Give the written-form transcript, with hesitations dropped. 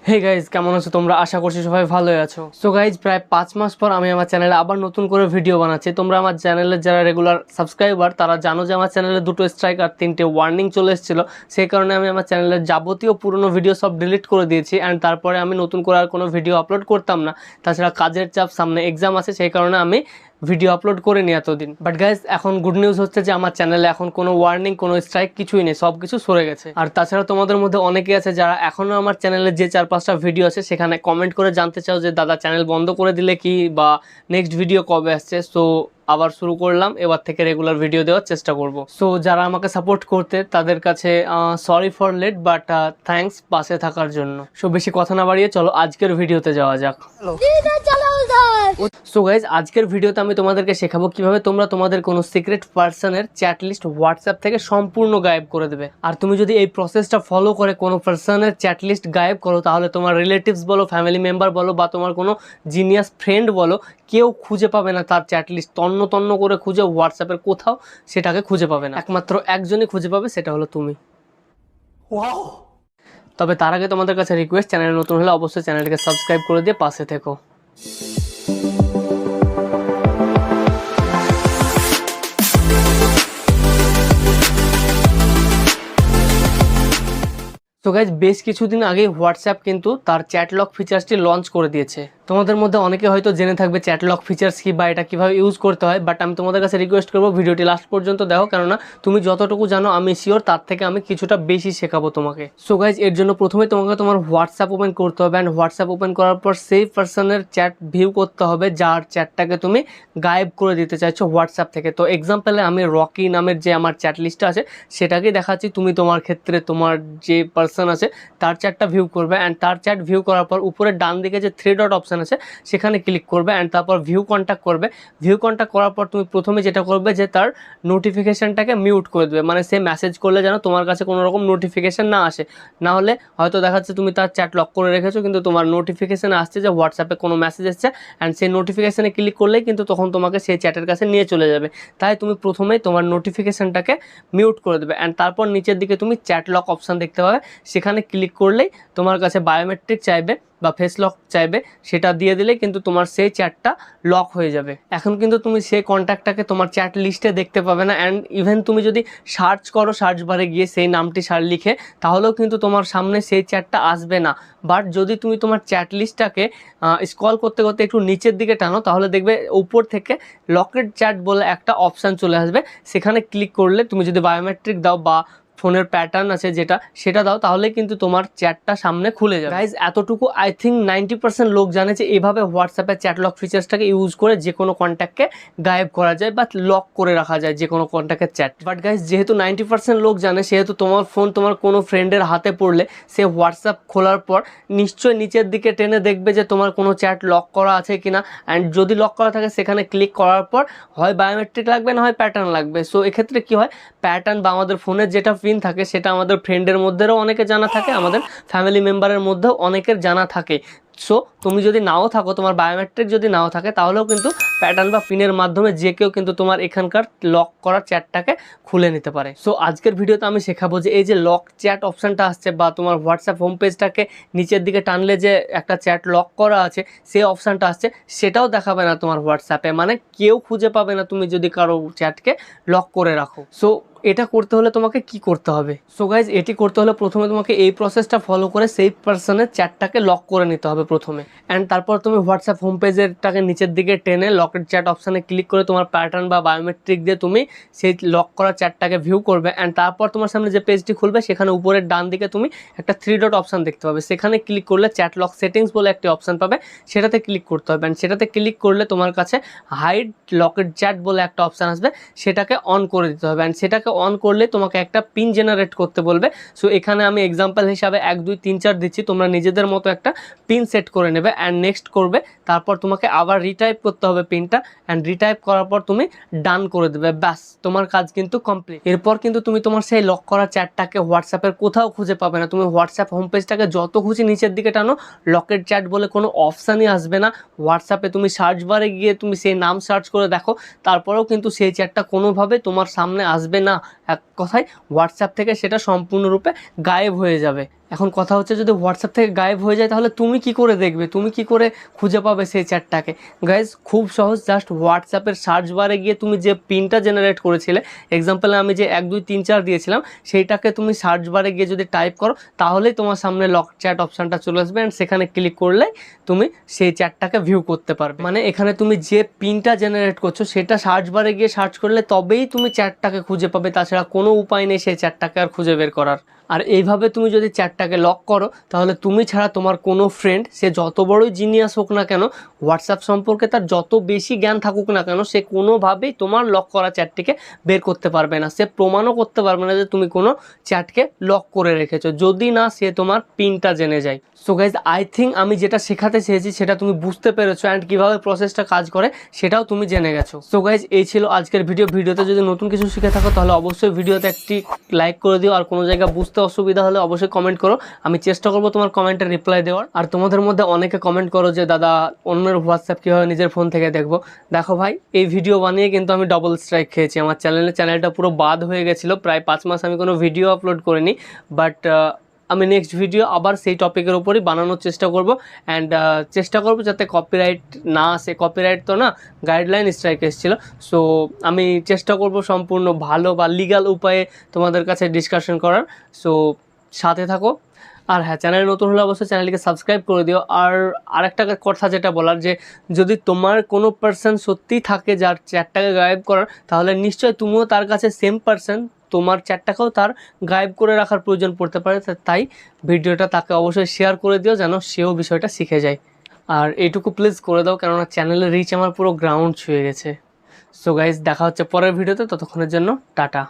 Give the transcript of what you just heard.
Hey guys, কেমন আছো তোমরা? আশা করছি সবাই ভালোই আছো। সো গাইজ, প্রায় 5 মাস পর আমি আমার চ্যানেলে আবার নতুন করে ভিডিও বানাচ্ছি। তোমরা আমার চ্যানেলের যারা রেগুলার সাবস্ক্রাইবার তারা জানো যে আমার চ্যানেলে 2টো স্ট্রাইক আর 3টে ওয়ার্নিং চলে এসেছিলো। সেই কারণে আমি আমার চ্যানেলের যাবতীয় পুরনো ভিডিও সব ডিলিট করে দিয়েছি। অ্যান্ড তারপরে আমি নতুন করে আর কোনো ভিডিও আপলোড করতাম না। তাছাড়া কাজের চাপ, সামনে এক্সাম আছে, সেই কারণে আমি ভিডিও আপলোড করিনি এতদিন। বাট গাইজ, এখন গুড নিউজ হচ্ছে যে আমার চ্যানেলে এখন কোনো ওয়ার্নিং, কোনো স্ট্রাইক কিছুই নেই, সব কিছু সরে গেছে। আর তাছাড়া তোমাদের মধ্যে অনেকেই আছে যারা এখনও আমার চ্যানেলে যে 4-5টা ভিডিও আছে সেখানে কমেন্ট করে জানতে চাও যে দাদা চ্যানেল বন্ধ করে দিলে কি, বা নেক্সট ভিডিও কবে আসছে। সো আবার শুরু করলাম, এবার থেকে রেগুলার ভিডিও দেওয়ার চেষ্টা করব। সো যারা আমাকে সাপোর্ট করতে তাদের কাছে sorry for late, but thanks পাশে থাকার জন্য। সো বেশি কথা না বাড়িয়ে চলো আজকের ভিডিওতে যাওয়া যাক। সো গাইজ, আজকের ভিডিওতে আমি তোমাদেরকে শেখাবো কিভাবে তোমরা তোমাদের কোনো সিক্রেট পার্সনের চ্যাট লিস্ট হোয়াটসঅ্যাপ থেকে সম্পূর্ণ গায়েব করে দেবে। আর তুমি যদি এই প্রসেসটা ফলো করে কোনো পার্সনের চ্যাট লিস্ট গায়েব করো, তাহলে তোমার রিলেটিভস বলো, ফ্যামিলি মেম্বার বলো, বা তোমার কোনো জিনিয়াস ফ্রেন্ড বলো, কেউ খুঁজে পাবে না তার চ্যাট লিস্ট। তন্ন তন্ন করে খুঁজে হোয়াটসঅ্যাপের কোথাও সেটাকে খুঁজে পাবে না। একমাত্র একজনই খুঁজে পাবে, সেটা হলো তুমি। তবে তার আগে তোমাদের কাছে রিকোয়েস্ট, চ্যানেলে নতুন হলে অবশ্যই চ্যানেলটিকে সাবস্ক্রাইব করে দিয়ে পাশে থেকো। তো গাইজ, বেশ কিছুদিন আগে হোয়াটসঅ্যাপ কিন্তু তার চ্যাট লক ফিচার্সটি লঞ্চ করে দিয়েছে। তোমাদের মধ্যে অনেকে হয়তো জেনে থাকবে চ্যাট লক ফিচার্স কি বা এটা কীভাবে ইউজ করতে হয়। বাট আমি তোমাদের কাছে রিকোয়েস্ট করবো ভিডিওটি লাস্ট পর্যন্ত দেখো, কেননা তুমি যতটুকু জানো আমি শিওর তার থেকে আমি কিছুটা বেশি শেখাবো তোমাকে। সো গাইজ, এর জন্য প্রথমে তোমাকে তোমার হোয়াটসঅ্যাপ ওপেন করতে হবে। অ্যান্ড হোয়াটসঅ্যাপ ওপেন করার পর সেই পার্সনের চ্যাট ভিউ করতে হবে যার চ্যাটটাকে তুমি গায়েব করে দিতে চাইছো হোয়াটসঅ্যাপ থেকে। তো এক্সাম্পলে আমি রকি নামের যে আমার চ্যাট লিস্টটা আছে সেটাকেই দেখাচ্ছি। তুমি তোমার ক্ষেত্রে তোমার যে পার্সন আছে তার চ্যাটটা ভিউ করবে। অ্যান্ড তার চ্যাট ভিউ করার পর উপরে ডান দিকে যে 3 ডট অপশান আছে সেখানে ক্লিক করবে। অ্যান্ড তারপর ভিউ কন্ট্যাক্ট করবে। ভিউ কন্ট্যাক্ট করার পর তুমি প্রথমে যেটা করবে যে তার নোটিফিকেশানটাকে মিউট করে দেবে। মানে সে মেসেজ করলে যেন তোমার কাছে কোনো রকম নোটিফিকেশান না আসে। না হলে হয়তো দেখাচ্ছে তুমি তার চ্যাট লক করে রেখেছো, কিন্তু তোমার নোটিফিকেশান আসছে যে হোয়াটসঅ্যাপে কোনো মেসেজ এসছে। অ্যান্ড সেই নোটিফিকেশানে ক্লিক করলেই কিন্তু তখন তোমাকে সেই চ্যাটের কাছে নিয়ে চলে যাবে। তাই তুমি প্রথমেই তোমার নোটিফিকেশানটাকে মিউট করে দেবে। অ্যান্ড তারপর নিচের দিকে তুমি চ্যাট লক অপশান দেখতে পাবে, সেখানে ক্লিক করলেই তোমার কাছে বায়োমেট্রিক চাইবে বা ফেস লক চাইবে। সেটা দিয়ে দিলে কিন্তু তোমার সেই চ্যাটটা লক হয়ে যাবে। এখন কিন্তু তুমি সেই কন্ট্যাক্টটাকে তোমার চ্যাট লিস্টে দেখতে পাবে না। অ্যান্ড ইভেন তুমি যদি সার্চ করো, সার্চ বারে গিয়ে সেই নামটি লিখে, তাহলেও কিন্তু তোমার সামনে সেই চ্যাটটা আসবে না। বাট যদি তুমি তোমার চ্যাট লিস্টটাকে স্ক্রল করতে করতে একটু নিচের দিকে টানো, তাহলে দেখবে উপর থেকে লকেট চ্যাট বলে একটা অপশান চলে আসবে। সেখানে ক্লিক করলে তুমি যদি বায়োমেট্রিক দাও বা ফোনের প্যাটার্ন আছে যেটা, সেটা দাও, তাহলে কিন্তু তোমার চ্যাটটা সামনে খুলে যাবে। গাইজ, এতটুকু আই থিঙ্ক 90% লোক জানে যে এইভাবে হোয়াটসঅ্যাপের চ্যাট লক ফিচার্সটাকে ইউজ করে যে কোনো কন্ট্যাক্টকে গায়েব করা যায় বা লক করে রাখা যায় যে কোনো কন্ট্যাক্টের চ্যাট। বাট গাইজ, যেহেতু 90% লোক জানে, সেহেতু তোমার ফোন তোমার কোনো ফ্রেন্ডের হাতে পড়লে সে হোয়াটসঅ্যাপ খোলার পর নিশ্চয়ই নিচের দিকে টেনে দেখবে যে তোমার কোনো চ্যাট লক করা আছে কিনা। অ্যান্ড যদি লক করা থাকে, সেখানে ক্লিক করার পর হয় বায়োমেট্রিক লাগবে, না হয় প্যাটার্ন লাগবে। সো এক্ষেত্রে কী হয়, প্যাটার্ন বা আমাদের ফোনের যেটা পিন থাকে সেটা আমাদের ফ্রেন্ডের মধ্যেও অনেকে জানা থাকে, আমাদের ফ্যামিলি মেম্বারের মধ্যেও অনেকের জানা থাকে। সো তুমি যদি নাও থাকো, তোমার বায়োমেট্রিক যদি নাও থাকে, তাহলেও কিন্তু প্যাটার্ন বা পিনের মাধ্যমে যে কেউ কিন্তু তোমার এখানকার লক করা চ্যাটটাকে খুলে নিতে পারে। সো আজকের ভিডিওতে আমি শেখাবো যে এই যে লক চ্যাট অপশানটা আসছে, বা তোমার হোয়াটসঅ্যাপ হোম পেজটাকে নিচের দিকে টানলে যে একটা চ্যাট লক করা আছে সেই অপশানটা আসছে, সেটাও দেখাবে না তোমার হোয়াটসঅ্যাপে। মানে কেউ খুঁজে পাবে না তুমি যদি কারো চ্যাটকে লক করে রাখো। সো এটা করতে হলে তোমাকে কি করতে হবে? সো গাইজ, এটি করতে হলে প্রথমে তোমাকে এই প্রসেসটা ফলো করে সেই পার্সনের চ্যাটটাকে লক করে নিতে হবে প্রথমে। অ্যান্ড তারপর তুমি হোয়াটসঅ্যাপ হোম পেজেরটাকে নিচের দিকে টেনে লকেট চ্যাট অপশানে ক্লিক করে তোমার প্যাটার্ন বা বায়োমেট্রিক দিয়ে তুমি সেই লক করা চ্যাটটাকে ভিউ করবে। অ্যান্ড তারপর তোমার সামনে যে পেজটি খুলবে, সেখানে উপরের ডান দিকে তুমি একটা 3 ডট অপশান দেখতে পাবে। সেখানে ক্লিক করলে চ্যাট লক সেটিংস বলে একটি অপশান পাবে, সেটাতে ক্লিক করতে হবে। অ্যান্ড সেটাতে ক্লিক করলে তোমার কাছে হাইড লকেট চ্যাট বলে একটা অপশান আসবে, সেটাকে অন করে দিতে হবে। অ্যান্ড সেটাকে অন করলে তোমাকে একটা পিন জেনারেট করতে বলবে। সো এখানে আমি এক্সাম্পল হিসাবে 1 2 3 4 দিচ্ছি, তোমরা নিজেদের মতো একটা পিন সেট করে নেবে। অ্যান্ড নেক্সট করবে, তারপর তোমাকে আবার রিটাইপ করতে হবে পিনটা। অ্যান্ড রিটাইপ করার পর তুমি ডান করে দেবে। ব্যাস, তোমার কাজ কিন্তু কমপ্লিট। এরপর কিন্তু তুমি তোমার সেই লক করা চ্যাটটাকে হোয়াটসঅ্যাপের কোথাও খুঁজে পাবে না। তুমি হোয়াটসঅ্যাপ হোম পেজটাকে যত খুশি নিচের দিকে টানো, লকেট চ্যাট বলে কোনো অপশানই আসবে না। হোয়াটসঅ্যাপে তুমি সার্চ বারে গিয়ে তুমি সেই নাম সার্চ করে দেখো, তারপরেও কিন্তু সেই চ্যাটটা কোনোভাবে তোমার সামনে আসবে না। এক কথায় হোয়াটসঅ্যাপ থেকে সেটা সম্পূর্ণরূপে গায়েব হয়ে যাবে। এখন কথা হচ্ছে যদি হোয়াটসঅ্যাপ থেকে গায়েব হয়ে যায় তাহলে তুমি কি করে দেখবে, তুমি কি করে খুঁজে পাবে সেই চ্যাটটাকে? গাইজ খুব সহজ, জাস্ট হোয়াটসঅ্যাপের সার্চ বারে গিয়ে তুমি যে পিনটা জেনারেট করেছিলে, এক্সাম্পলে আমি যে 1 2 3 4 দিয়েছিলাম সেইটাকে তুমি সার্চ বারে গিয়ে যদি টাইপ করো তাহলেই তোমার সামনে লক চ্যাট অপশানটা চলে আসবে অ্যান্ড সেখানে ক্লিক করলে তুমি সেই চ্যাটটাকে ভিউ করতে পারবে। মানে এখানে তুমি যে পিনটা জেনারেট করছো সেটা সার্চ বারে গিয়ে সার্চ করলে তবেই তুমি চ্যাটটাকে খুঁজে পাবে, তাছাড়া কোনো উপায় নেই সেই চ্যাটটাকে আর খুঁজে বের করার। আর এইভাবে তুমি যদি চ্যাটটাকে লক করো তাহলে তুমি ছাড়া তোমার কোনো ফ্রেন্ড, সে যত বড়ই জিনিয়াস হোক না কেন, হোয়াটসঅ্যাপ সম্পর্কে তার যত বেশি জ্ঞান থাকুক না কেন, সে কোনোভাবেই তোমার লক করা চ্যাটটিকে বের করতে পারবে না। সে প্রমাণও করতে পারবে না যে তুমি কোনো চ্যাটকে লক করে রেখেছো, যদি না সে তোমার পিনটা জেনে যায়। সো গাইজ আই থিঙ্ক আমি যেটা শেখাতে চেয়েছি সেটা তুমি বুঝতে পেরেছো অ্যান্ড কীভাবে প্রসেসটা কাজ করে সেটাও তুমি জেনে গেছো। সো গাইজ এই ছিল আজকের ভিডিওতে যদি নতুন কিছু শিখে থাকো তাহলে অবশ্যই ভিডিওতে একটি লাইক করে দিও, আর কোনো জায়গায় বুঝতে অসুবিধা হলে অবশ্যই কমেন্ট করো, আমি চেষ্টা করবো তোমার কমেন্টের রিপ্লাই দেওয়ার। আর তোমাদের মধ্যে অনেকে কমেন্ট করো যে দাদা অন্যের হোয়াটসঅ্যাপ কীভাবে নিজের ফোন থেকে দেখবো। দেখো ভাই, এই ভিডিও বানিয়ে কিন্তু আমি ডবল স্ট্রাইক খেয়েছি, আমার চ্যানেলটা পুরো বাদ হয়ে গেছিলো, প্রায় 5 মাস আমি কোনো ভিডিও আপলোড করিনি। বাট আমি নেক্সট ভিডিও আবার সেই টপিকের উপরই বানানোর চেষ্টা করব অ্যান্ড চেষ্টা করব যাতে কপিরাইট না আসে। কপিরাইট তো না, গাইডলাইন স্ট্রাইক এসেছিলো। সো আমি চেষ্টা করব সম্পূর্ণ ভালো বা লিগ্যাল উপায়ে তোমাদের কাছে ডিসকাশন করার। সো সাথে থাকো। আর হ্যাঁ, চ্যানেলে নতুন হলে অবশ্যই চ্যানেলটিকে সাবস্ক্রাইব করে দিও। আর আরেকটা কথা যেটা বলার, যে যদি তোমার কোনো পার্সন সত্যিই থাকে যার চ্যাটটাকে গায়েব করার, তাহলে নিশ্চয়ই তুমিও তার কাছে সেম পার্সন, তোমার চ্যাটটাকেও তার গায়েব করে রাখার প্রয়োজন পড়তে পারে। তাই ভিডিওটা তাকে অবশ্যই শেয়ার করে দিও যেন সেও বিষয়টা শিখে যায়। আর এইটুকু প্লিজ করে দাও, কেননা চ্যানেলের রিচ আমার পুরো গ্রাউন্ড ছুঁয়ে গেছে। সো গাইজ দেখা হচ্ছে পরের ভিডিওতে, ততক্ষণের জন্য টাটা।